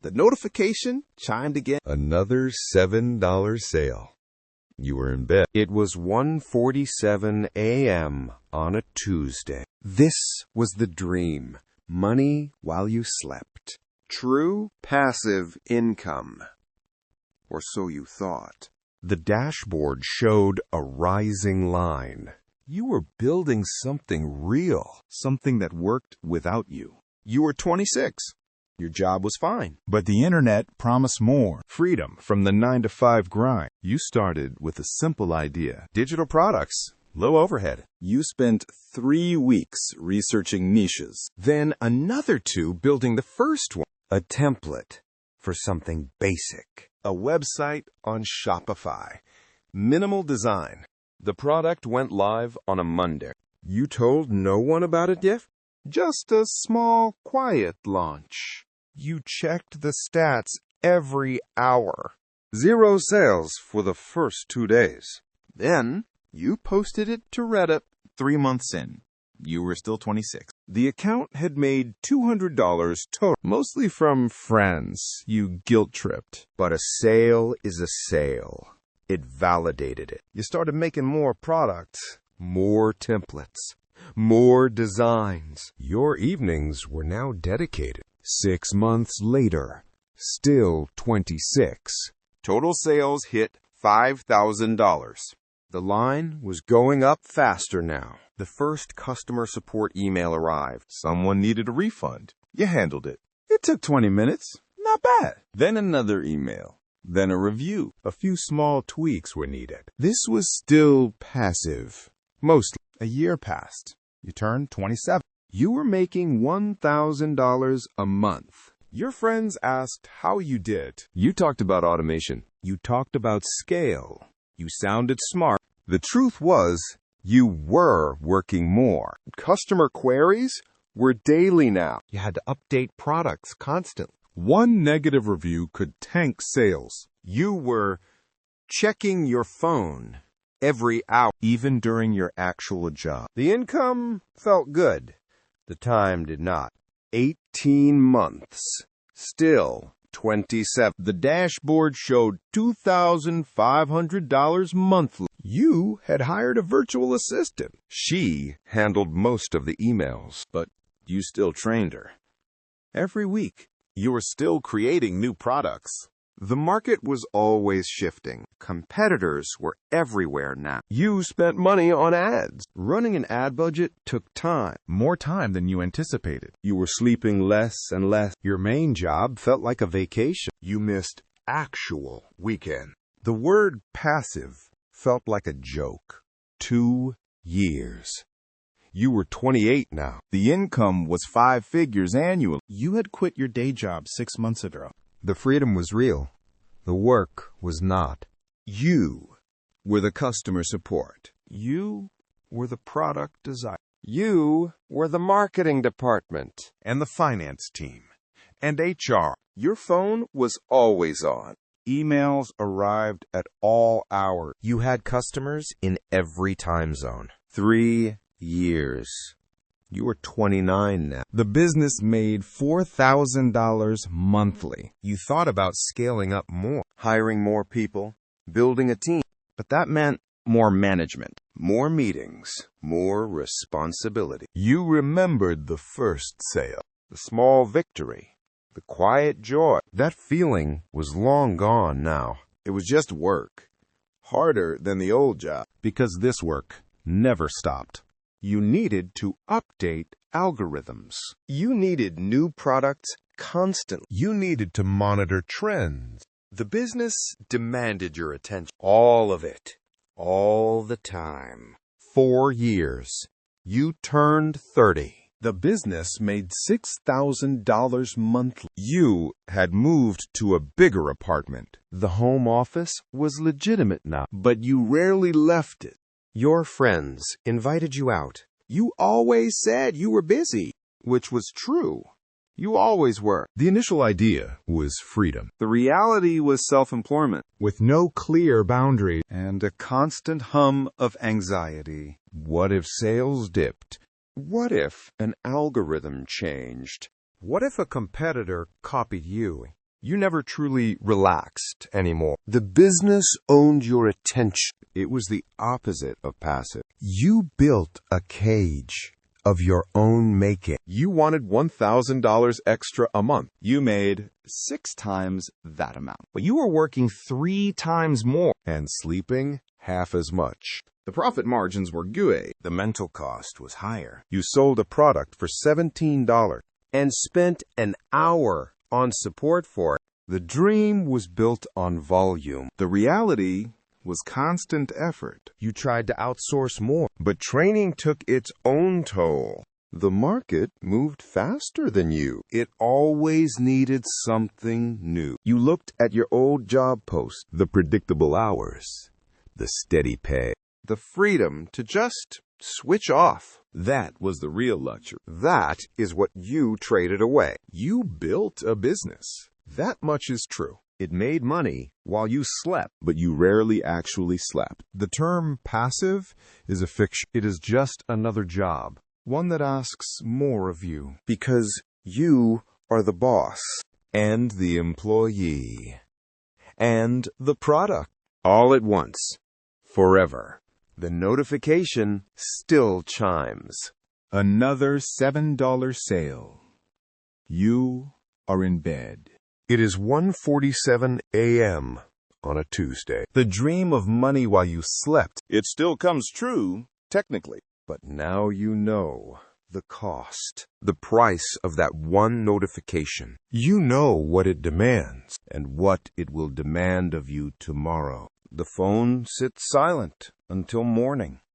The notification chimed again. Another $7 sale. You were in bed. It was 1:47 a.m. on a Tuesday. This was the dream. Money while you slept. True passive income. Or so you thought. The dashboard showed a rising line. You were building something real. Something that worked without you. You were 26. Your job was fine. But the internet promised more. Freedom from the 9-to-5 grind. You started with a simple idea. Digital products. Low overhead. You spent 3 weeks researching niches. Then another 2 building the first one. A template for something basic. A website on Shopify. Minimal design. The product went live on a Monday. You told no one about it yet? Just a small, quiet launch. You checked the stats every hour. 0 sales for the first 2 days. Then you posted it to Reddit 3 months in. You were still 26. The account had made $200 total, mostly from friends you guilt-tripped. But a sale is a sale. It validated it. You started making more products, more templates, more designs. Your evenings were now dedicated. 6 months later, still 26. Total sales hit $5,000. The line was going up faster now. The first customer support email arrived. Someone needed a refund. You handled it. It took 20 minutes. Not bad. Then another email. Then a review. A few small tweaks were needed. This was still passive. Mostly. A year passed. You turned 27. You were making $1,000 a month. Your friends asked how you did. You talked about automation. You talked about scale. You sounded smart. The truth was, you were working more. Customer queries were daily now. You had to update products constantly. One negative review could tank sales. You were checking your phone every hour, even during your actual job. The income felt good. The time did not. 18 months. Still 27. The dashboard showed $2,500 monthly. You had hired a virtual assistant. She handled most of the emails. But you still trained her. Every week, you were still creating new products. The market was always shifting. Competitors were everywhere now. You spent money on ads. Running an ad budget took time. More time than you anticipated. You were sleeping less and less. Your main job felt like a vacation. You missed actual weekend. The word passive felt like a joke. 2 years. You were 28 now. The income was 5 figures annually. You had quit your day job 6 months ago. The freedom was real. The work was not. You were the customer support. You were the product design. You were the marketing department. And the finance team. And HR. Your phone was always on. Emails arrived at all hours. You had customers in every time zone. 3 years. You were 29 now. The business made $4,000 monthly. You thought about scaling up more, hiring more people, building a team. But that meant more management, more meetings, more responsibility. You remembered the first sale, the small victory, the quiet joy. That feeling was long gone now. It was just work, harder than the old job, because this work never stopped. You needed to update algorithms. You needed new products constantly. You needed to monitor trends. The business demanded your attention. All of it. All the time. 4 years. You turned 30. The business made $6,000 monthly. You had moved to a bigger apartment. The home office was legitimate now, but you rarely left it. Your friends invited you out. You always said you were busy, which was true. You always were. The initial idea was freedom. The reality was self-employment, with no clear boundary and a constant hum of anxiety. What if sales dipped? What if an algorithm changed? What if a competitor copied you? You never truly relaxed anymore. The business owned your attention. It was the opposite of passive. You built a cage of your own making. You wanted $1,000 extra a month. You made 6 times that amount. But you were working 3 times more. And sleeping half as much. The profit margins were gooey. The mental cost was higher. You sold a product for $17. And spent an hour on support for it. The dream was built on volume. The reality was constant effort. You tried to outsource more, but training took its own toll. The market moved faster than you. It always needed something new. You looked at your old job post, the predictable hours, the steady pay, the freedom to just switch off. That was the real luxury. That is what you traded away. You built a business. That much is true. It made money while you slept. But you rarely actually slept. The term passive is a fiction. It is just another job, one that asks more of you. Because you are the boss. And the employee. And the product. All at once. Forever. The notification still chimes. Another $7 sale. You are in bed. It is 1:47 a.m. on a Tuesday. The dream of money while you slept. It still comes true, technically. But now you know the cost, the price of that one notification. You know what it demands And what it will demand of you tomorrow. The phone sits silent until morning.